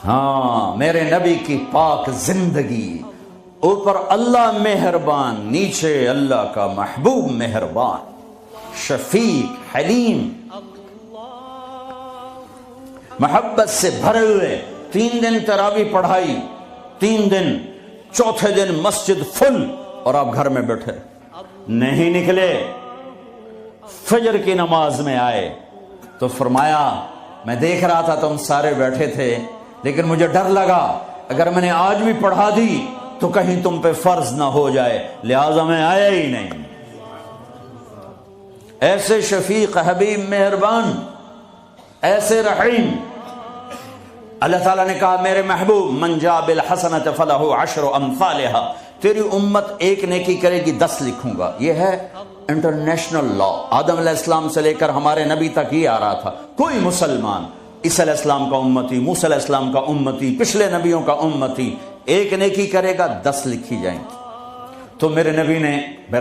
ہاں میرے نبی کی پاک زندگی، اوپر اللہ مہربان، نیچے اللہ کا محبوب مہربان، شفیق حلیم، محبت سے بھرے ہوئے۔ 3 دن تراویح پڑھائی، 3 دن، چوتھے دن مسجد فل، اور آپ گھر میں بیٹھے نہیں نکلے۔ فجر کی نماز میں آئے تو فرمایا میں دیکھ رہا تھا تم سارے بیٹھے تھے، لیکن مجھے ڈر لگا اگر میں نے آج بھی پڑھا دی تو کہیں تم پہ فرض نہ ہو جائے، لہذا میں آیا ہی نہیں۔ ایسے شفیق حبیب مہربان، ایسے رحیم۔ اللہ تعالیٰ نے کہا میرے محبوب من جاء بالحسنۃ فلہ 10 امثالھا، تیری امت ایک نیکی کرے گی 10 لکھوں گا۔ یہ ہے انٹرنیشنل لا، آدم علیہ السلام سے لے کر ہمارے نبی تک یہ آ رہا تھا۔ کوئی مسلمان عیسیٰ علیہ السلام کا امتی، موسیٰ علیہ السلام کا امتی، پچھلے نبیوں کا امتی، ایک نیکی کرے گا 10 لکھی جائیں گی۔ تو میرے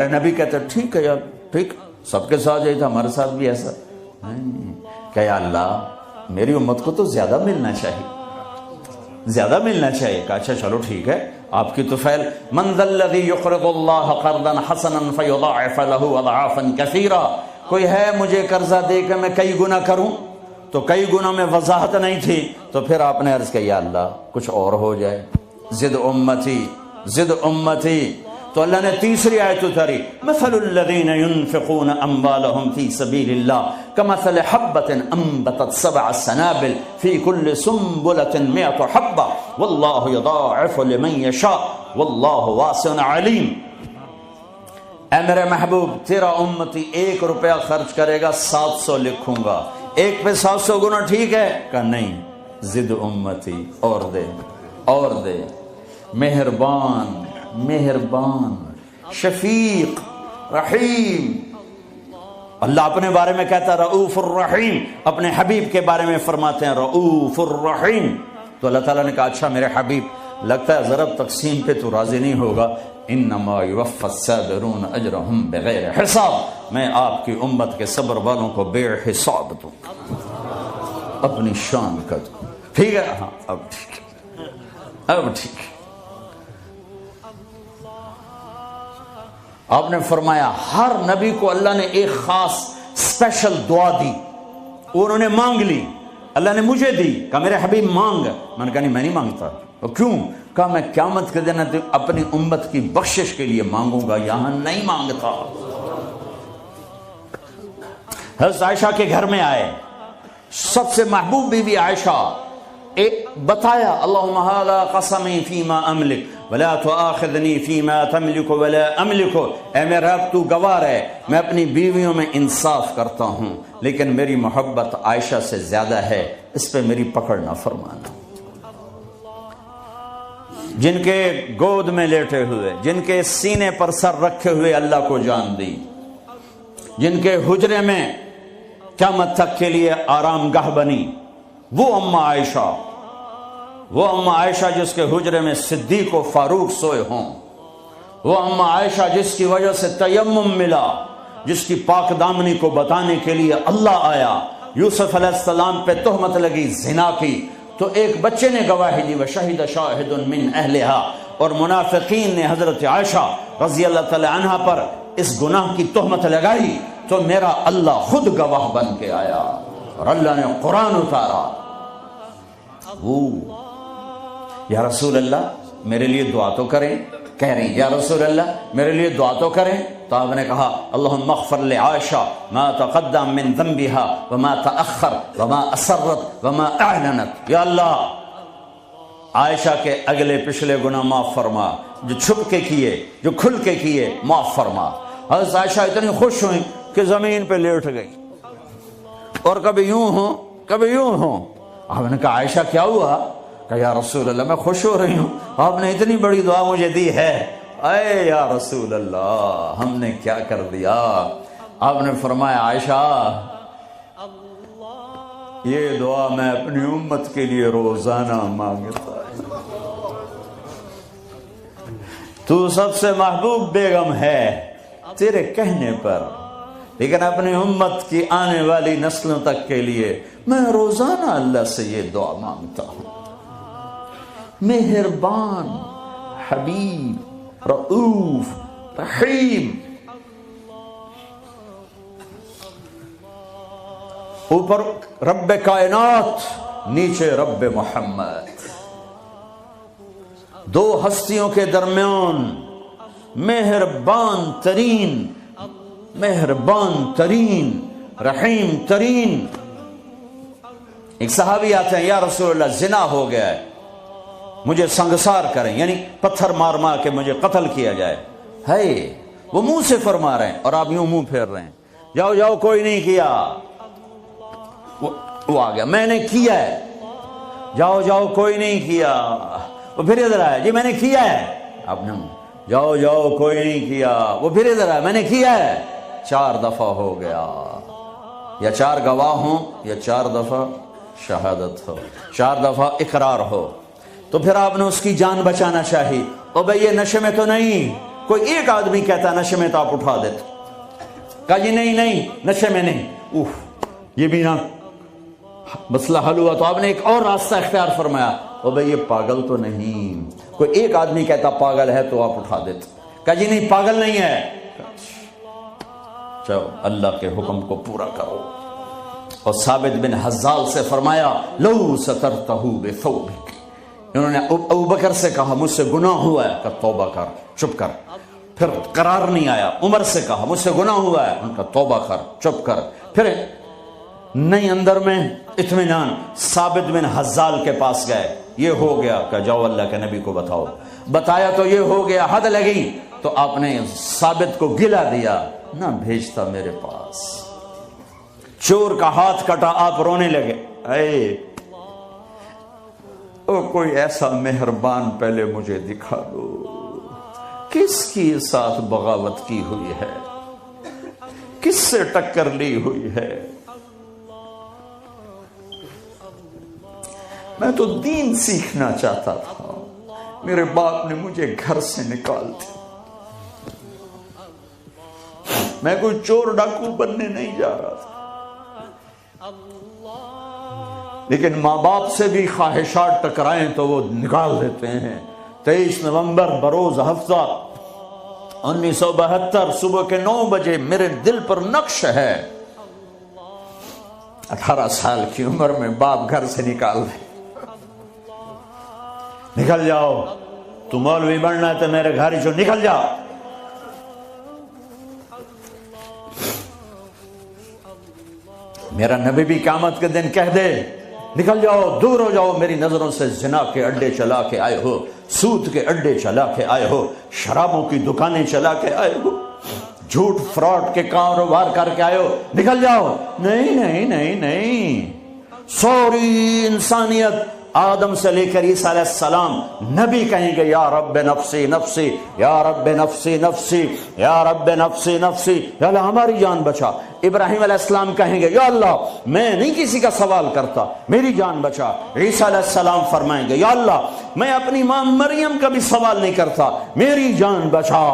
نبی کہتے ٹھیک ہے یار، ٹھیک، سب کے ساتھ یہی تھا، ہمارے ساتھ بھی ایسا کہ یا اللہ میری امت کو تو زیادہ ملنا چاہیے، زیادہ ملنا چاہیے۔ کہا اچھا چلو ٹھیک ہے، آپ کی تو فعل من ذا الذی یقرض اللہ قرضا حسنا فیضاعف له اضعافا کثیرا، کوئی ہے مجھے قرضہ دے کے میں کئی گنا کروں؟ تو کئی گنا میں وضاحت نہیں تھی، تو پھر آپ نے عرض کیا یا اللہ کچھ اور ہو جائے، زد امتی زد امتی۔ تو اللہ نے تیسری آیت اتاری مثل الذین ينفقون اموالهم فی سبیل اللہ کمثل حبۃ انبتت 7 سنابل فی کل سنبلۃ 100 حبۃ واللہ یضاعف لمن یشاء واللہ واسع علیم۔ اے میرے محبوب تیرا امتی 1 روپیہ خرچ کرے گا 700 لکھوں گا، ایک پہ 700 گنا ٹھیک ہے؟ کہا نہیں، زد امتی، اور دے اور دے۔ مہربان مہربان، شفیق، رحیم۔ اللہ اپنے بارے میں کہتا ہے رؤوف الرحیم، اپنے حبیب کے بارے میں فرماتے ہیں رؤوف الرحیم۔ تو اللہ تعالیٰ نے کہا اچھا میرے حبیب لگتا ہے ضرب تقسیم پہ تو راضی نہیں ہوگا، انما یوفی الصابرون اجرہم بغیر حساب، میں آپ کی امت کے صبر والوں کو بے حساب دوں، اپنی شان کا دوں۔ ٹھیک ہے؟ ہاں اب ٹھیک ہے، اب ٹھیک ہے۔ آپ نے فرمایا ہر نبی کو اللہ نے ایک خاص اسپیشل دعا دی، انہوں نے مانگ لی، اللہ نے مجھے دی، کہا میرے حبیب مانگ۔ میں نے کہا نہیں میں نہیں مانگتا۔ کیوں؟ کہا میں قیامت کے دن اپنی امت کی بخشش کے لیے مانگوں گا، یہاں نہیں مانگتا۔ حضرت عائشہ کے گھر میں آئے، سب سے محبوب بیوی عائشہ، ایک بتایا اللہم ھذا قسمی فیما املک ولا تؤاخذنی فیما تملک ولا املک، اے میرا رب تو گواہ ہے میں اپنی بیویوں میں انصاف کرتا ہوں، لیکن میری محبت عائشہ سے زیادہ ہے، اس پہ میری پکڑ نہ فرمانا۔ جن کے گود میں لیٹے ہوئے، جن کے سینے پر سر رکھے ہوئے اللہ کو جان دی، جن کے حجرے میں قیامت تک کے لیے آرام گاہ بنی، وہ اماں عائشہ، وہ اماں عائشہ جس کے حجرے میں صدیق و فاروق سوئے ہوں، وہ اماں عائشہ جس کی وجہ سے تیمم ملا، جس کی پاک دامنی کو بتانے کے لیے اللہ آیا، یوسف علیہ السلام پہ تہمت لگی زنا کی تو ایک بچے نے گواہی دی وشہد شاہد من اہلہا، اور منافقین نے حضرت عائشہ رضی اللہ تعالی عنہ پر اس گناہ کی تہمت لگائی تو میرا اللہ خود گواہ بن کے آیا اور اللہ نے قرآن اتارا۔ وہ یا رسول اللہ میرے لیے دعا تو کریں، کہہ رہی یا رسول اللہ میرے لیے دعا تو کریں، تو آپ نے کہا اللہم اغفر لعائشہ ما تقدم من ذنبها وما تأخر وما اسرت وما اعلنت، یا اللہ عائشہ کے اگلے پچھلے گناہ معاف فرما، جو چھپ کے کیے جو کھل کے کیے معاف فرما۔ حضرت عائشہ اتنی خوش ہوئی کہ زمین پہ لیٹ گئی، اور کبھی یوں ہوں کبھی یوں ہوں۔ آپ نے کہا عائشہ کیا ہوا؟ کہ یا رسول اللہ میں خوش ہو رہی ہوں، آپ نے اتنی بڑی دعا مجھے دی ہے۔ اے یا رسول اللہ ہم نے کیا کر دیا؟ آپ نے فرمایا عائشہ یہ دعا میں اپنی امت کے لیے روزانہ مانگتا ہوں۔ تو سب سے محبوب بیگم ہے تیرے کہنے پر، لیکن اپنی امت کی آنے والی نسلوں تک کے لیے میں روزانہ اللہ سے یہ دعا مانگتا ہوں۔ مہربان، حبیب، رؤوف، رحیم. اوپر رب کائنات، نیچے رب محمد، دو ہستیوں کے درمیان مہربان ترین، مہربان ترین، رحیم ترین. ایک صحابی آتے ہیں، یا رسول اللہ زنا ہو گیا ہے، مجھے سنگسار کریں، یعنی پتھر مار مار کے مجھے قتل کیا جائے. ہے وہ منہ سے فرما رہے ہیں اور آپ یوں منہ پھیر رہے ہیں. جاؤ جاؤ، کوئی نہیں کیا. وہ آ گیا، میں نے کیا ہے. جاؤ جاؤ، کوئی نہیں کیا. وہ پھر ادھر آیا، جی میں نے کیا ہے. اب نہ جاؤ جاؤ، کوئی نہیں کیا. وہ پھر ادھر آیا، میں نے کیا ہے. 4 دفعہ ہو گیا. یا 4 گواہ ہوں یا 4 دفعہ شہادت ہو، 4 دفعہ اقرار ہو. تو پھر آپ نے اس کی جان بچانا چاہیے. اور بھئی یہ نشے میں تو نہیں. کوئی ایک آدمی کہتا ہے نشے میں تو آپ اٹھا دیتے. کہا جی نہیں نہیں نشے میں نہیں. یہ بھی نہ مسئلہ حل ہوا. تو آپ نے ایک اور راستہ اختیار فرمایا. اور بھئی یہ پاگل تو نہیں. کوئی ایک آدمی کہتا پاگل ہے تو آپ اٹھا دیتے. کہا جی نہیں پاگل نہیں ہے. چلو اللہ کے حکم کو پورا کرو. اور ثابت بن حزال سے فرمایا لو سترتہ بثوبک. انہوں نے ابو بکر سے کہا مجھ سے گناہ ہوا ہے. کہا توبہ کر، چپ کر. پھر قرار نہیں آیا. عمر سے کہا مجھ سے گناہ ہوا ہے. ان کا توبہ کر، چپ کر. پھر نہیں اندر میں اطمینان. ثابت بن حزال کے پاس گئے، یہ ہو گیا. کہ جاؤ اللہ کے نبی کو بتاؤ. بتایا تو یہ ہو گیا، حد لگی. تو آپ نے ثابت کو گلا دیا، نہ بھیجتا میرے پاس. چور کا ہاتھ کٹا، آپ رونے لگے. اے او کوئی ایسا مہربان پہلے مجھے دکھا دو. کس کی ساتھ بغاوت کی ہوئی ہے، کس سے ٹکر لی ہوئی ہے. میں تو دین سیکھنا چاہتا تھا، میرے باپ نے مجھے گھر سے نکال دیا. میں کوئی چور ڈاکو بننے نہیں جا رہا تھا، لیکن ماں باپ سے بھی خواہشات ٹکرائیں تو وہ نکال دیتے ہیں. 23 نومبر بروز ہفتہ 1972 صبح کے 9 بجے میرے دل پر نقش ہے. 18 سال کی عمر میں باپ گھر سے نکال دے. نکل جاؤ، تو مولوی بننا ہے تو میرے گھر جو نکل جاؤ. میرا نبی بھی قیامت کے دن کہہ دے نکل جاؤ، دور ہو جاؤ میری نظروں سے. زنا کے اڈے چلا کے آئے ہو، سود کے اڈے چلا کے آئے ہو، شرابوں کی دکانیں چلا کے آئے ہو، جھوٹ فراڈ کے کاروبار کر کے آئے ہو. نکل جاؤ. نہیں نہیں نہیں نہیں. سوری انسانیت آدم سے لے کر عیسیٰ علیہ السلام نبی کہیں گے یا رب نفسی نفسی، یا رب نفسی نفسی، یا رب نفسی نفسی، یا اللہ ہماری جان بچا. ابراہیم علیہ السلام کہیں گے یا اللہ میں نہیں کسی کا سوال کرتا، میری جان بچا. عیسیٰ علیہ السلام فرمائیں گے یا اللہ میں اپنی ماں مریم کا بھی سوال نہیں کرتا، میری جان بچا.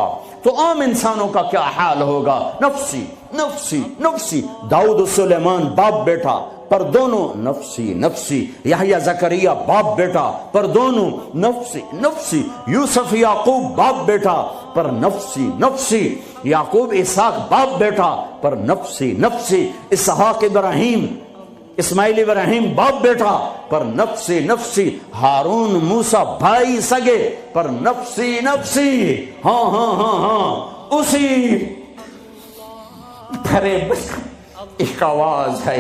تو عام انسانوں کا کیا حال ہوگا؟ نفسی نفسی نفسی. داؤد و سلیمان باپ بیٹا پر دونوں نفسی نفسی. یحییٰ زکریا باپ بیٹا پر دونوں نفسی نفسی. یوسف یعقوب باپ بیٹا پر نفسی نفسی. یعقوب اسحاق باپ بیٹا پر نفسی نفسی. اسحاق ابراہیم اسماعیل ابراہیم باپ بیٹا پر نفسی نفسی. ہارون موسیٰ بھائی سگے پر نفسی نفسی. ہاں ہاں ہاں ہاں اسی بھرے ایک آواز ہے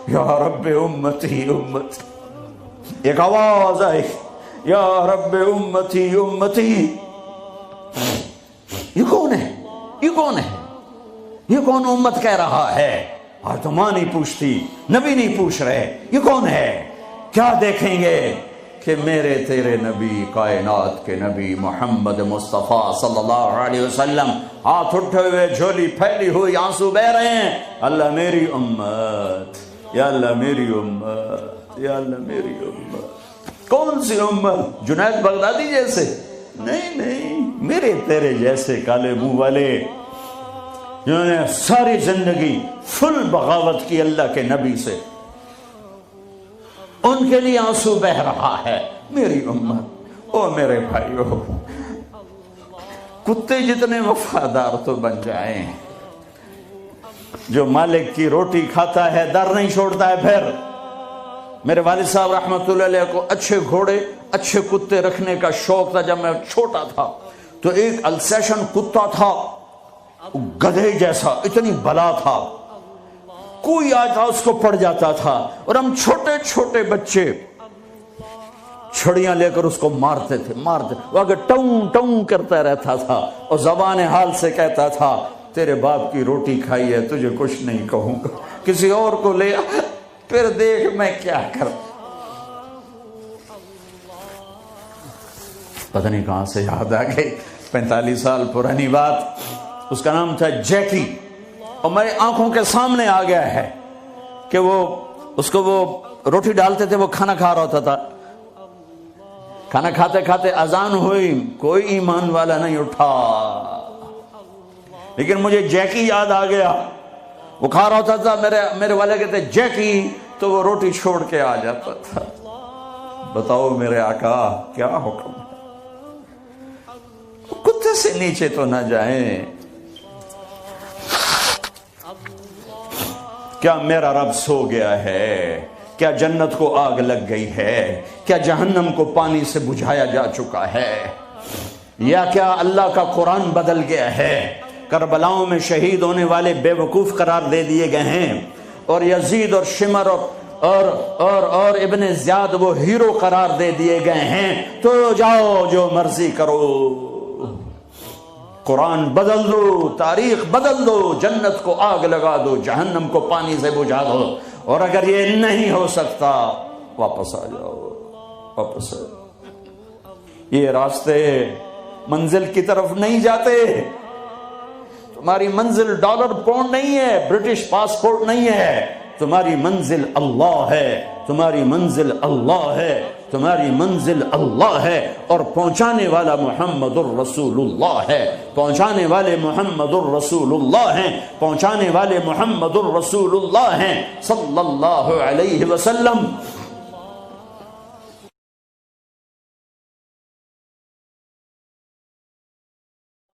یا رب امتی امتی. ایک آواز ہے یا رب امتی امتی. یہ کون ہے؟ یہ کون ہے؟ یہ کون امت کہہ رہا ہے؟ اور تو ماں نہیں پوچھتی، نبی نہیں پوچھ رہے یہ کون ہے. کیا دیکھیں گے کہ میرے تیرے نبی، کائنات کے نبی محمد مصطفیٰ صلی اللہ علیہ وسلم ہاتھ اٹھے ہوئے، جھولی پھیلی ہوئی، آنسو بہ رہے ہیں. اللہ میری امت، یا اللہ میری امت، یا اللہ میری امت. کون سی امت؟ جنید بغدادی جیسے؟ نہیں نہیں، میرے تیرے جیسے کالے منہ والے جنہوں نے ساری زندگی فل بغاوت کی اللہ کے نبی سے. ان کے لیے آنسو بہ رہا ہے. میری امت او میرے بھائیو، کتے جتنے وفادار تو بن جائیں، جو مالک کی روٹی کھاتا ہے در نہیں چھوڑتا ہے۔ پھر میرے والد صاحب رحمۃ اللہ علیہ کو اچھے گھوڑے اچھے کتے رکھنے کا شوق تھا۔ جب میں چھوٹا تھا تو ایک السیشن کتا تھا، گدھے جیسا، اتنی بلا تھا، کوئی آتا اس کو پڑ جاتا تھا، اور ہم چھوٹے چھوٹے بچے چھڑیاں لے کر اس کو مارتے تھے وہ آگے ٹوں ٹوں کرتا رہتا تھا اور زبان حال سے کہتا تھا تیرے باپ کی روٹی کھائی ہے، تجھے کچھ نہیں کہوں گا، کسی اور کو لے آ، پھر دیکھ میں کیا کروں۔ پتہ نہیں کہاں سے یاد آ گئی، 45 سال پرانی بات۔ اس کا نام تھا جیکی، اور میری آنکھوں کے سامنے آ گیا ہے کہ وہ اس کو وہ روٹی ڈالتے تھے، وہ کھانا کھا رہا ہوتا تھا، کھانا کھاتے کھاتے اذان ہوئی، کوئی ایمان والا نہیں اٹھا، لیکن مجھے جیکی یاد آ گیا، وہ کھا رہا ہوتا تھا، میرے والے کہتے جیکی، تو وہ روٹی چھوڑ کے آ جاتا تھا۔ بتاؤ میرے آقا کیا حکم ہے، کتے سے نیچے تو نہ جائیں۔ کیا میرا رب سو گیا ہے؟ کیا جنت کو آگ لگ گئی ہے؟ کیا جہنم کو پانی سے بجھایا جا چکا ہے؟ یا کیا اللہ کا قرآن بدل گیا ہے؟ کربلاؤں میں شہید ہونے والے بے وقوف قرار دے دیے گئے ہیں، اور یزید اور شمر اور ابن زیاد وہ ہیرو قرار دے دیے گئے ہیں، تو جاؤ جو مرضی کرو، قرآن بدل دو، تاریخ بدل دو، جنت کو آگ لگا دو، جہنم کو پانی سے بجھا دو، اور اگر یہ نہیں ہو سکتا واپس آ جاؤ، واپس آ جاؤ۔ یہ راستے منزل کی طرف نہیں جاتے، تمہاری منزل ڈالر پاؤنڈ نہیں ہے، برٹش پاسپورٹ نہیں ہے، تمہاری منزل اللہ ہے، تمہاری منزل اللہ ہے، تمہاری منزل اللہ ہے، اور پہنچانے والا محمد الرسول اللہ ہے، پہنچانے والے محمد الرسول اللہ ہیں، پہنچانے والے محمد الرسول اللہ ہیں صلی اللہ علیہ وسلم۔